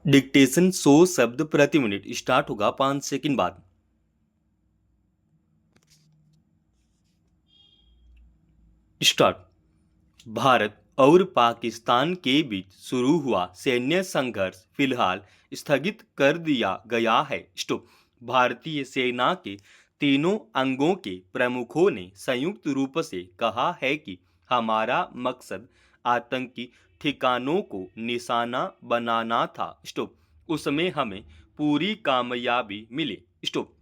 Dictation 100 शब्द प्रति minute start होगा 5 सेकंड बाद। स्टार्ट। भारत और पाकिस्तान के बीच शुरू हुआ सैन्य संघर्ष फिलहाल स्थगित कर दिया गया है। स्टॉप। भारतीय सेना के तीनों अंगों के प्रमुखों ने संयुक्त रूप से कहा है कि हमारा मकसद आतंकी ठिकानों को निशाना बनाना था। स्टॉप। उसमें हमें पूरी कामयाबी मिली। स्टॉप।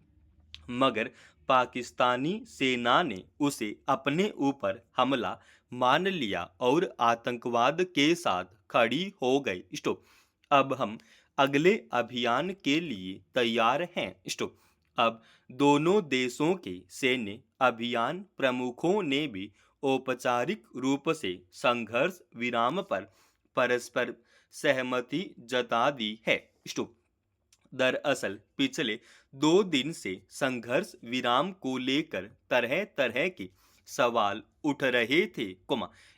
मगर पाकिस्तानी सेना ने उसे अपने ऊपर हमला मान लिया और आतंकवाद के साथ खड़ी हो गई। स्टॉप। अब हम अगले अभियान के लिए तैयार हैं। स्टॉप। अब दोनों देशों के सैन्य अभियान प्रमुखों ने भी औपचारिक रूप से संघर्ष विराम पर परस्पर सहमति जता दी है। स्टॉप। दरअसल पिछले 2 दिन से संघर्ष विराम को लेकर तरह तरह के सवाल उठ रहे थे,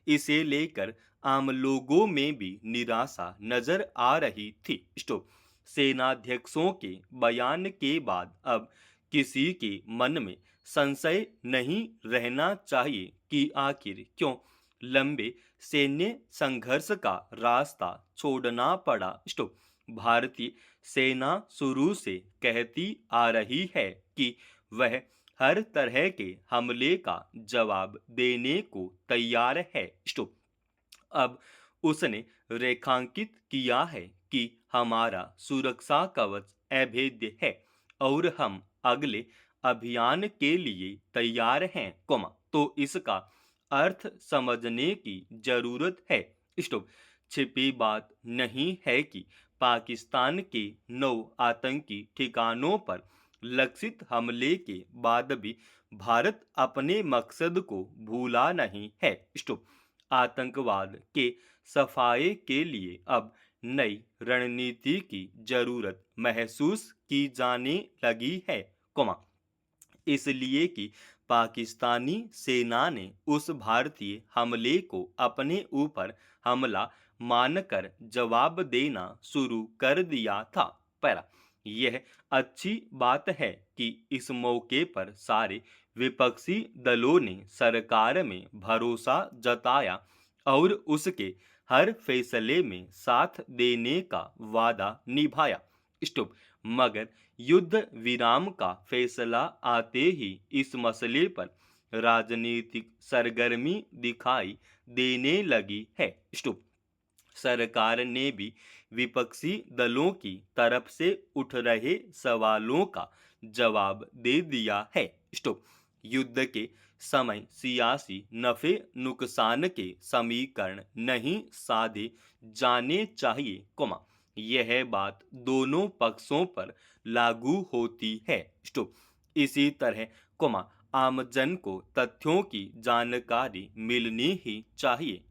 इसे लेकर आम लोगों में भी निराशा नजर आ रही थी। स्टॉप। सेनाध्यक्षों के बयान के बाद अब किसी के मन में संशय नहीं रहना चाहिए कि आखिर क्यों लंबे सैन्य संघर्ष का रास्ता छोड़ना पड़ा। स्टॉप। भारतीय सेना शुरू से कहती आ रही है कि वह हर तरह के हमले का जवाब देने को तैयार है। स्टॉप। अब उसने रेखांकित किया है कि हमारा सुरक्षा कवच अभेद्य है और हम अगले अभियान के लिए तैयार हैं, तो इसका अर्थ समझने की जरूरत है। स्टॉप। छिपी बात नहीं है कि पाकिस्तान के 9 आतंकी ठिकानों पर लक्षित हमले के बाद भी भारत अपने मकसद को भूला नहीं है। स्टॉप। आतंकवाद के सफाये के लिए अब नई रणनीति की जरूरत महसूस की जाने लगी है, इसलिए कि पाकिस्तानी सेना ने उस भारतीय हमले को अपने ऊपर हमला मानकर जवाब देना शुरू कर दिया था। पहला, यह अच्छी बात है कि इस मौके पर सारे विपक्षी दलों ने सरकार में भरोसा जताया और उसके हर फैसले में साथ देने का वादा निभाया। स्टॉप। मगर युद्ध विराम का फैसला आते ही इस मसले पर राजनीतिक सरगर्मी दिखाई देने लगी है। स्टॉप। सरकार ने भी विपक्षी दलों की तरफ से उठ रहे सवालों का जवाब दे दिया है। स्टॉप। युद्ध के समय सियासी नफे नुकसान के समीकरण नहीं साधे जाने चाहिए, यह बात दोनों पक्षों पर लागू होती है। स्टॉप। इसी तरह, आमजन को तथ्यों की जानकारी मिलनी ही चाहिए,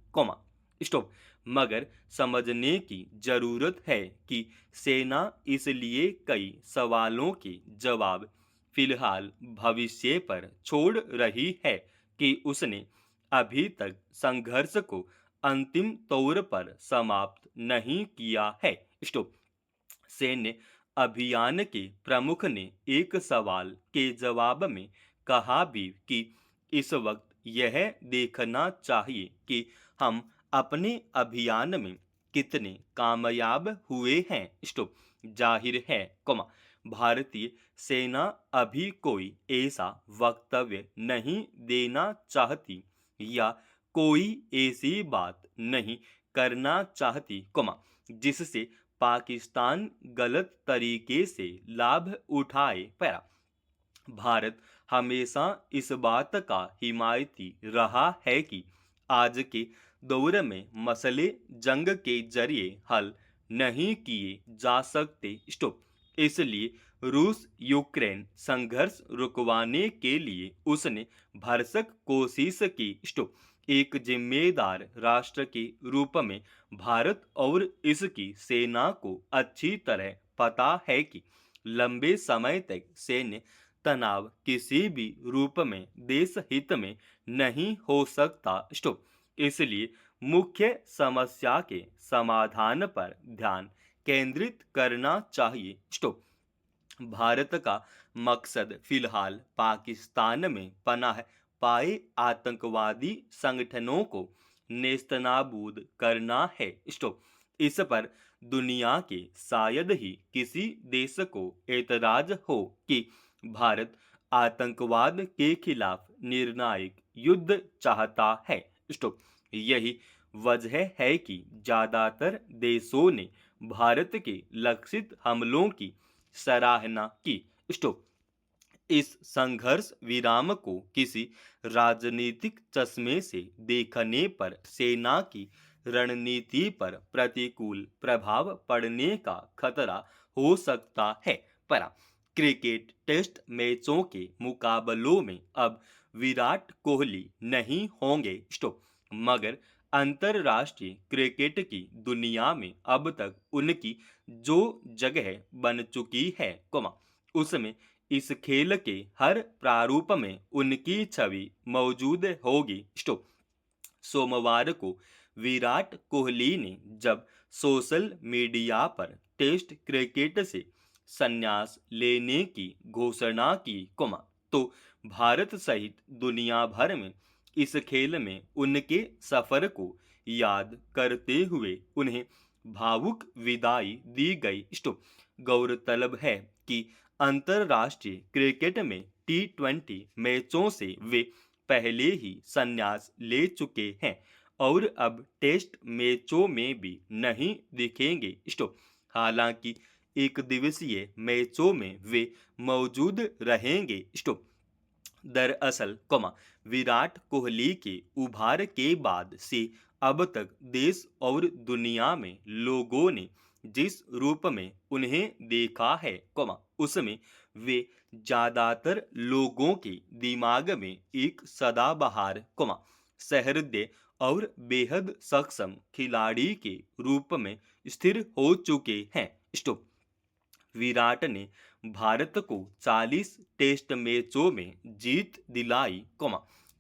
स्टॉप। मगर समझने की जरूरत है कि सेना इसलिए कई सवालों के जवाब फिलहाल भविष्य पर छोड़ रही है कि उसने अभी तक संघर्ष को अंतिम तौर पर समाप्त नहीं किया है। स्टॉप। सैन्य अभियान के प्रमुख ने एक सवाल के जवाब में कहा भी कि इस वक्त यह देखना चाहिए कि हम अपने अभियान में कितने कामयाब हुए हैं। स्टॉप। जाहिर है, भारतीय सेना अभी कोई ऐसा वक्तव्य नहीं देना चाहती या कोई ऐसी बात नहीं करना चाहती, जिससे पाकिस्तान गलत तरीके से लाभ उठाए। पैरा। भारत हमेशा इस बात का हिमायती रहा है कि आज के दौर में मसले जंग के जरिए हल नहीं किए जा सकते। स्टॉप। इसलिए रूस यूक्रेन संघर्ष रुकवाने के लिए उसने भरसक कोशिश की। स्टॉप। एक जिम्मेदार राष्ट्र के रूप में भारत और इसकी सेना को अच्छी तरह पता है कि लंबे समय तक सैन्य तनाव किसी भी रूप में देश हित में नहीं हो सकता। स्टॉप। इसलिए मुख्य समस्या के समाधान पर ध्यान केंद्रित करना चाहिए। स्टॉप। भारत का मकसद फिलहाल पाकिस्तान में पनाह पाए आतंकवादी संगठनों को नेस्तनाबूद करना है। स्टॉप। इस पर दुनिया के शायद ही किसी देश को एतराज हो कि भारत आतंकवाद के खिलाफ निर्णायक युद्ध चाहता है। स्टॉप। यही वजह है कि ज्यादातर देशों ने भारत के लक्षित हमलों की सराहना की। स्टॉप। इस संघर्ष विराम को किसी राजनीतिक चश्मे से देखने पर सेना की रणनीति पर प्रतिकूल प्रभाव पड़ने का खतरा हो सकता है। पर क्रिकेट टेस्ट मैचों के मुकाबलों में अब विराट कोहली नहीं होंगे। स्टॉप। मगर अंतरराष्ट्रीय क्रिकेट की दुनिया में अब तक उनकी जो जगह बन चुकी है, उसमें इस खेल के हर प्रारूप में उनकी छवि मौजूद होगी। स्टॉप। सोमवार को विराट कोहली ने जब सोशल मीडिया पर टेस्ट क्रिकेट से संन्यास लेने की घोषणा की, तो भारत सहित दुनिया भर में इस खेल में उनके सफर को याद करते हुए उन्हें भावुक विदाई दी गई। स्टॉप। गौरतलब है कि अंतरराष्ट्रीय क्रिकेट में T20 मैचों से वे पहले ही संन्यास ले चुके हैं और अब टेस्ट मैचों में भी नहीं दिखेंगे। स्टॉप। हालांकि एक दिवसीय मैचों में वे मौजूद रहेंगे। स्टॉप। दरअसल, विराट कोहली के उभार के बाद से अब तक देश और दुनिया में लोगों ने जिस रूप में उन्हें देखा है, उसमें वे ज्यादातर लोगों के दिमाग में एक सदाबहार, सहृदय और बेहद सक्षम खिलाड़ी के रूप में स्थिर हो चुके हैं। स्टॉप। विराट ने भारत को 40 टेस्ट मैचों में जीत दिलाई,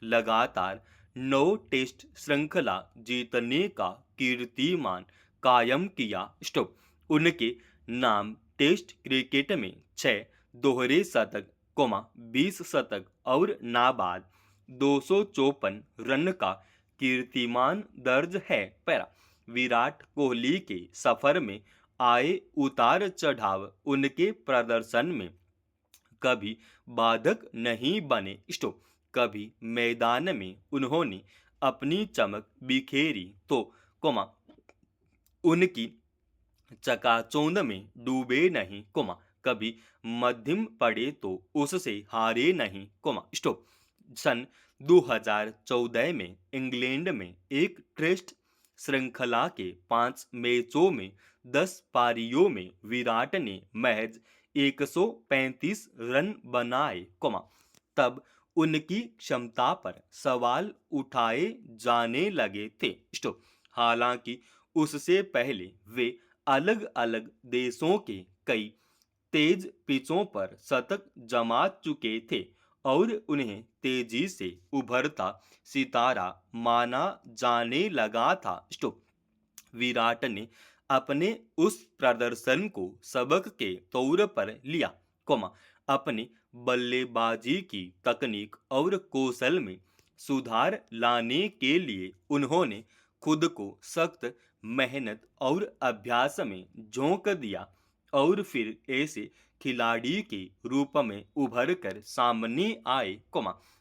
लगातार 9 टेस्ट श्रृंखला जीतने का कीर्तिमान कायम किया। स्टॉप। उनके नाम टेस्ट क्रिकेट में 6 दोहरे शतक, 20 शतक और नाबाद 254 रन का कीर्तिमान दर्ज है। पैरा विराट कोहली के सफर में आए उतार चढ़ाव उनके प्रदर्शन में कभी बाधक नहीं बने। स्टॉप। कभी मैदान में उन्होंने अपनी चमक बिखेरी तो उनकी चकाचौंध में डूबे नहीं, कभी मध्यम पड़े तो उससे हारे नहीं, स्टॉप। सन 2014 में इंग्लैंड में एक टेस्ट श्रृंखला के 5 मैचों में 10 पारियों में विराट ने महज 135 रन बनाए, तब उनकी क्षमता पर सवाल उठाए जाने लगे थे। स्टॉप। हालांकि उससे पहले वे अलग अलग देशों के कई तेज पिचों पर शतक जमा चुके थे और उन्हें तेजी से उभरता सितारा माना जाने लगा था। स्टॉप। विराट ने अपने उस प्रदर्शन को सबक के तौर पर लिया, अपने बल्लेबाजी की तकनीक और कौशल में सुधार लाने के लिए उन्होंने खुद को सख्त मेहनत और अभ्यास में झोंक दिया और फिर ऐसे खिलाड़ी के रूप में उभर कर सामने आए,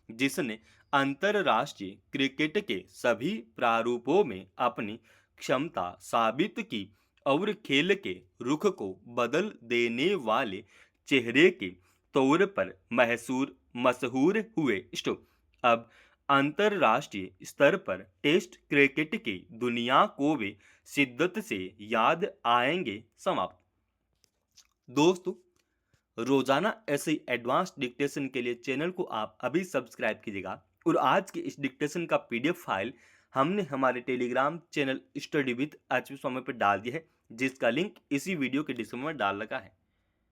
जिसने अंतरराष्ट्रीय क्रिकेट के सभी प्रारूपों में अपनी क्षमता साबित की और खेल के रुख को बदल देने वाले चेहरे के तौर पर मशहूर हुए। स्टॉप। अब अंतरराष्ट्रीय स्तर पर टेस्ट क्रिकेट की दुनिया को वे शिद्दत से याद आएंगे। समाप्त। दोस्तों, रोजाना ऐसे ही एडवांस डिक्टेशन के लिए चैनल को आप अभी सब्सक्राइब कीजिएगा और आज के इस डिक्टेशन का PDF फाइल हमने हमारे Telegram channel study with HP Swami पर डाल दिया है, जिसका लिंक इसी वीडियो के डिस्क्रिप्शन में डाल रखा है।